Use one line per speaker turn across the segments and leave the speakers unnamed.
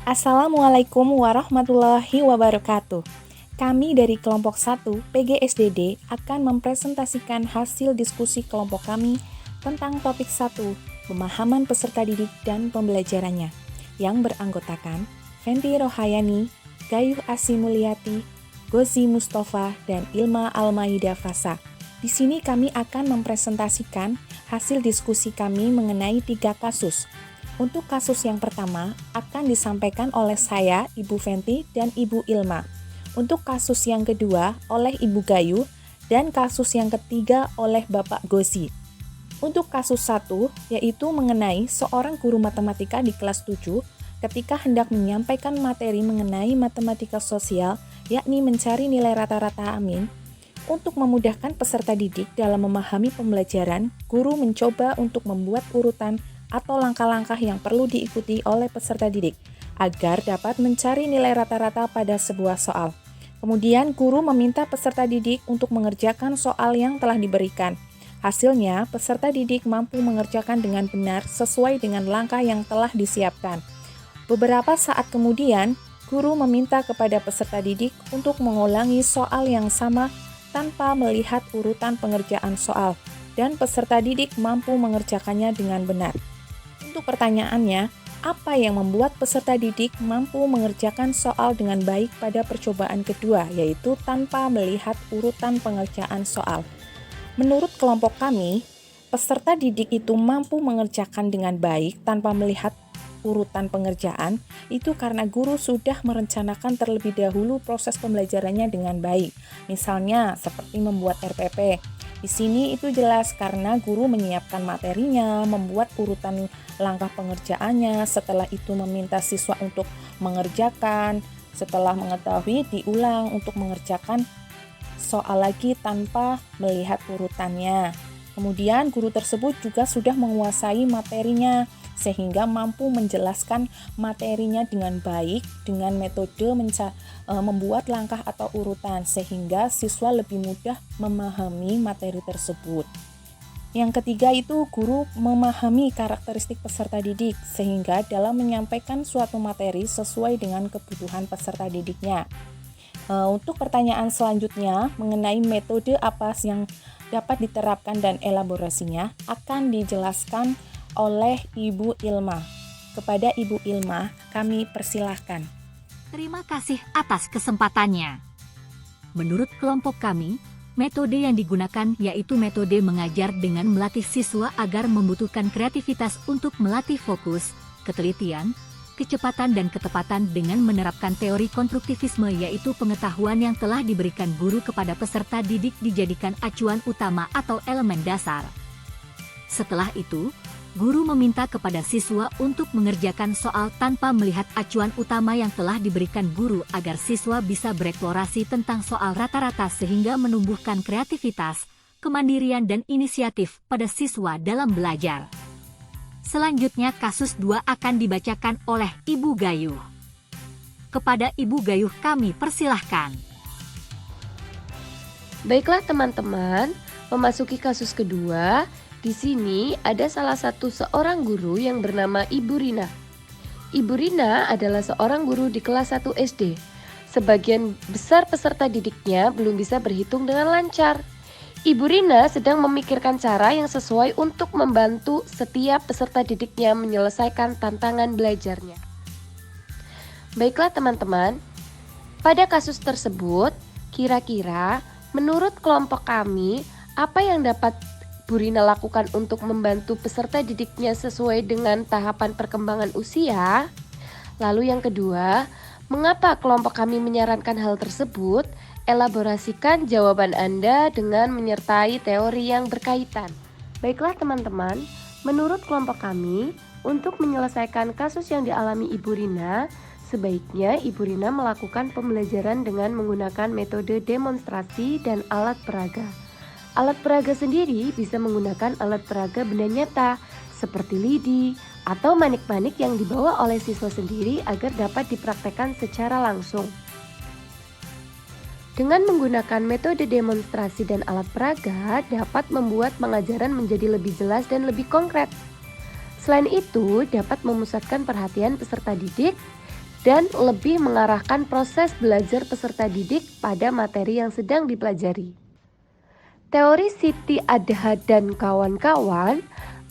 Assalamualaikum warahmatullahi wabarakatuh. Kami dari kelompok 1 PGSDD akan mempresentasikan hasil diskusi kelompok kami tentang topik 1, pemahaman peserta didik dan pembelajarannya, yang beranggotakan Fenty Rohayani, Gayuh Asimuliati, Gozi Mustafa, dan Ilma Almaida Fasa. Di sini kami akan mempresentasikan hasil diskusi kami mengenai 3 kasus. Untuk kasus yang pertama akan disampaikan oleh saya, Ibu Fenty, dan Ibu Ilma. Untuk kasus yang kedua oleh Ibu Gayu, dan kasus yang ketiga oleh Bapak Gozi. Untuk kasus 1, yaitu mengenai seorang guru matematika di kelas 7 ketika hendak menyampaikan materi mengenai matematika sosial, yakni mencari nilai rata-rata Amin. Untuk memudahkan peserta didik dalam memahami pembelajaran, guru mencoba untuk membuat urutan atau langkah-langkah yang perlu diikuti oleh peserta didik agar dapat mencari nilai rata-rata pada sebuah soal. Kemudian guru meminta peserta didik untuk mengerjakan soal yang telah diberikan. Hasilnya, peserta didik mampu mengerjakan dengan benar sesuai dengan langkah yang telah disiapkan. Beberapa saat kemudian, guru meminta kepada peserta didik untuk mengulangi soal yang sama tanpa melihat urutan pengerjaan soal, dan peserta didik mampu mengerjakannya dengan benar. Untuk pertanyaannya, apa yang membuat peserta didik mampu mengerjakan soal dengan baik pada percobaan kedua, yaitu tanpa melihat urutan pengerjaan soal? Menurut kelompok kami, peserta didik itu mampu mengerjakan dengan baik tanpa melihat urutan pengerjaan, itu karena guru sudah merencanakan terlebih dahulu proses pembelajarannya dengan baik. Misalnya, seperti membuat RPP. Di sini itu jelas karena guru menyiapkan materinya, membuat urutan langkah pengerjaannya, setelah itu meminta siswa untuk mengerjakan, setelah mengetahui diulang untuk mengerjakan soal lagi tanpa melihat urutannya. Kemudian guru tersebut juga sudah menguasai materinya, sehingga mampu menjelaskan materinya dengan baik dengan metode membuat langkah atau urutan, sehingga siswa lebih mudah memahami materi tersebut. Yang ketiga itu guru memahami karakteristik peserta didik, sehingga dalam menyampaikan suatu materi sesuai dengan kebutuhan peserta didiknya. Untuk pertanyaan selanjutnya mengenai metode apa yang dapat diterapkan dan elaborasinya akan dijelaskan oleh Ibu Ilma. Kepada Ibu Ilma, kami persilahkan.
Terima kasih atas kesempatannya. Menurut kelompok kami, metode yang digunakan yaitu metode mengajar dengan melatih siswa agar membutuhkan kreativitas untuk melatih fokus, ketelitian, kecepatan dan ketepatan dengan menerapkan teori konstruktivisme, yaitu pengetahuan yang telah diberikan guru kepada peserta didik dijadikan acuan utama atau elemen dasar. Setelah itu, guru meminta kepada siswa untuk mengerjakan soal tanpa melihat acuan utama yang telah diberikan guru agar siswa bisa bereksplorasi tentang soal rata-rata sehingga menumbuhkan kreativitas, kemandirian dan inisiatif pada siswa dalam belajar. Selanjutnya kasus 2 akan dibacakan oleh Ibu Gayuh. Kepada Ibu Gayuh kami persilahkan.
Baiklah teman-teman, memasuki kasus kedua. Di sini ada salah satu seorang guru yang bernama Ibu Rina. Ibu Rina adalah seorang guru di kelas 1 SD. Sebagian besar peserta didiknya belum bisa berhitung dengan lancar. Ibu Rina sedang memikirkan cara yang sesuai untuk membantu setiap peserta didiknya menyelesaikan tantangan belajarnya. Baiklah teman-teman, pada kasus tersebut, kira-kira menurut kelompok kami, apa yang dapat Bu Rina lakukan untuk membantu peserta didiknya sesuai dengan tahapan perkembangan usia? Lalu yang kedua, mengapa kelompok kami menyarankan hal tersebut? Elaborasikan jawaban Anda dengan menyertai teori yang berkaitan. Baiklah teman-teman, menurut kelompok kami, untuk menyelesaikan kasus yang dialami Ibu Rina, sebaiknya Ibu Rina melakukan pembelajaran dengan menggunakan metode demonstrasi dan alat peraga. Alat peraga sendiri bisa menggunakan alat peraga benda nyata seperti lidi atau manik-manik yang dibawa oleh siswa sendiri agar dapat dipraktekkan secara langsung. Dengan menggunakan metode demonstrasi dan alat peraga dapat membuat pengajaran menjadi lebih jelas dan lebih konkret. Selain itu, dapat memusatkan perhatian peserta didik dan lebih mengarahkan proses belajar peserta didik pada materi yang sedang dipelajari. Teori Siti Adha dan kawan-kawan,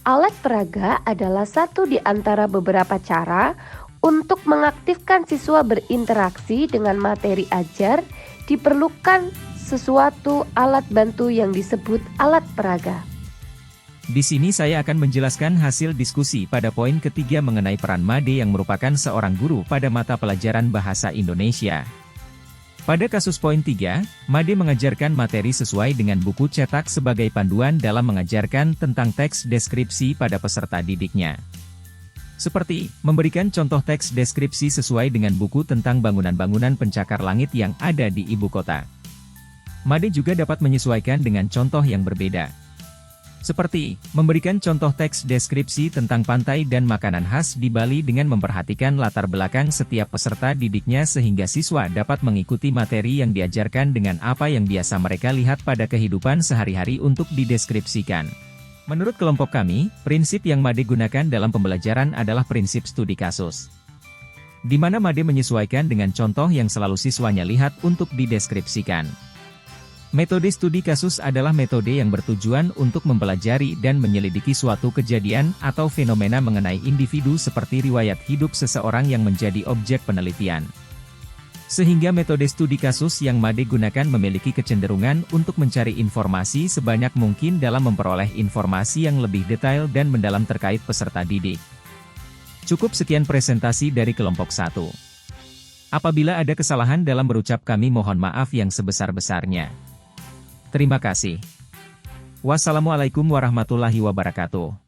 alat peraga adalah satu di antara beberapa cara untuk mengaktifkan siswa berinteraksi dengan materi ajar. Diperlukan sesuatu alat bantu yang disebut alat peraga.
Di sini saya akan menjelaskan hasil diskusi pada poin ketiga mengenai peran Made yang merupakan seorang guru pada mata pelajaran bahasa Indonesia. Pada kasus poin 3, Made mengajarkan materi sesuai dengan buku cetak sebagai panduan dalam mengajarkan tentang teks deskripsi pada peserta didiknya. Seperti, memberikan contoh teks deskripsi sesuai dengan buku tentang bangunan-bangunan pencakar langit yang ada di ibu kota. Made juga dapat menyesuaikan dengan contoh yang berbeda. Seperti, memberikan contoh teks deskripsi tentang pantai dan makanan khas di Bali dengan memperhatikan latar belakang setiap peserta didiknya sehingga siswa dapat mengikuti materi yang diajarkan dengan apa yang biasa mereka lihat pada kehidupan sehari-hari untuk dideskripsikan. Menurut kelompok kami, prinsip yang Made gunakan dalam pembelajaran adalah prinsip studi kasus, di mana Made menyesuaikan dengan contoh yang selalu siswanya lihat untuk dideskripsikan. Metode studi kasus adalah metode yang bertujuan untuk mempelajari dan menyelidiki suatu kejadian atau fenomena mengenai individu seperti riwayat hidup seseorang yang menjadi objek penelitian. Sehingga metode studi kasus yang Made gunakan memiliki kecenderungan untuk mencari informasi sebanyak mungkin dalam memperoleh informasi yang lebih detail dan mendalam terkait peserta didik. Cukup sekian presentasi dari kelompok 1. Apabila ada kesalahan dalam berucap kami mohon maaf yang sebesar-besarnya. Terima kasih. Wassalamualaikum warahmatullahi wabarakatuh.